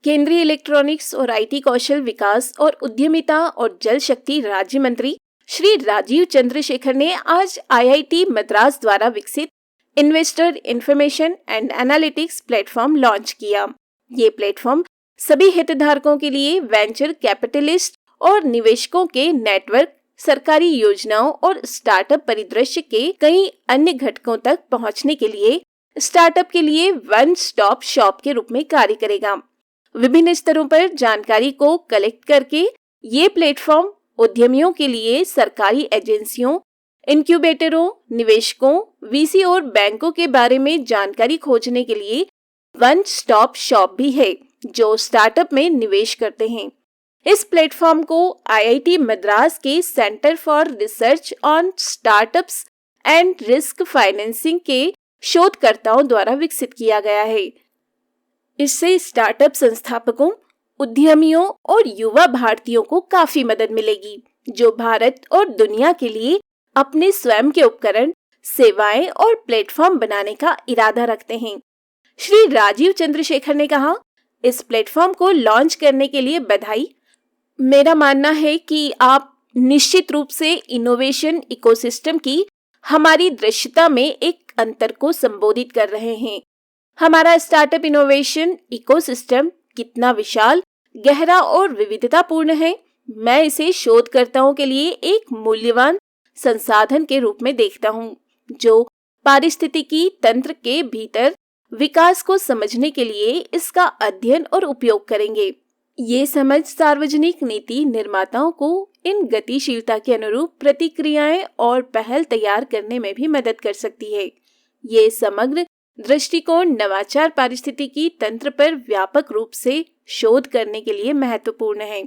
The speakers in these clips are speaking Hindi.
केंद्रीय इलेक्ट्रॉनिक्स और आईटी कौशल विकास और उद्यमिता और जल शक्ति राज्य मंत्री श्री राजीव चंद्रशेखर ने आज आईआईटी मद्रास द्वारा विकसित investor information and analytics platform launch किया। ये प्लेटफॉर्म सभी हितधारकों के लिए वेंचर कैपिटलिस्ट और निवेशकों के नेटवर्क, सरकारी योजनाओं और स्टार्टअप परिदृश्य के कई अन्य घटकों तक पहुंचने के लिए स्टार्टअप के लिए वन स्टॉप शॉप के रूप में कार्य करेगा। विभिन्न स्तरों पर जानकारी को कलेक्ट करके ये प्लेटफॉर्म उद्यमियों के लिए सरकारी एजेंसियों, इनक्यूबेटरों, निवेशकों, वीसी और बैंकों के बारे में जानकारी खोजने के लिए वन स्टॉप शॉप भी है जो स्टार्टअप में निवेश करते हैं। इस प्लेटफॉर्म को आईआईटी मद्रास के centre for research on startups and risk financing के शोधकर्ताओं द्वारा विकसित किया गया है। इससे स्टार्टअप संस्थापकों, उद्यमियों और युवा भारतीयों को काफी मदद मिलेगी जो भारत और दुनिया के लिए अपने स्वयं के उपकरण, सेवाएं और प्लेटफॉर्म बनाने का इरादा रखते हैं। श्री राजीव चंद्रशेखर ने कहा, इस प्लेटफॉर्म को लॉन्च करने के लिए बधाई। मेरा मानना है कि आप निश्चित रूप से इनोवेशन इकोसिस्टम की हमारी दृश्यता में एक अंतर को संबोधित कर रहे हैं। हमारा स्टार्टअप इनोवेशन इकोसिस्टम कितना विशाल, गहरा और विविधतापूर्ण है। मैं इसे शोधकर्ताओं के लिए एक मूल्यवान संसाधन के रूप में देखता हूँ जो पारिस्थितिकी तंत्र के भीतर विकास को समझने के लिए इसका अध्ययन और उपयोग करेंगे। ये समझ सार्वजनिक नीति निर्माताओं को इन गतिशीलता के अनुरूप प्रतिक्रियाएं और पहल तैयार करने में भी मदद कर सकती है। ये समग्र दृष्टिकोण नवाचार पारिस्थितिकी तंत्र पर व्यापक रूप से शोध करने के लिए महत्वपूर्ण है,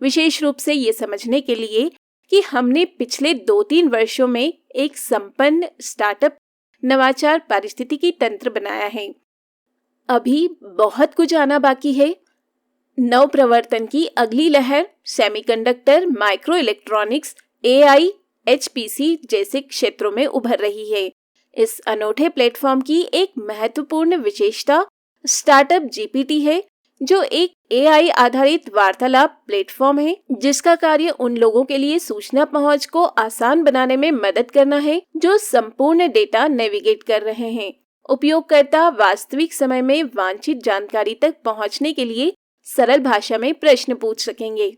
विशेष रूप से ये समझने के लिए कि हमने पिछले 2-3 वर्षों में एक संपन्न स्टार्टअप नवाचार पारिस्थितिकी तंत्र बनाया है। अभी बहुत कुछ आना बाकी है। नवप्रवर्तन की अगली लहर semiconductor, micro electronics, AI, HPC जैसे क्षेत्रों में उभर रही है। इस अनोखे प्लेटफॉर्म की एक महत्वपूर्ण विशेषता स्टार्टअप जीपीटी है, जो एक एआई आधारित वार्तालाप प्लेटफॉर्म है जिसका कार्य उन लोगों के लिए सूचना पहुंच को आसान बनाने में मदद करना है जो संपूर्ण डेटा नेविगेट कर रहे हैं। उपयोगकर्ता वास्तविक समय में वांछित जानकारी तक पहुंचने के लिए सरल भाषा में प्रश्न पूछ सकेंगे।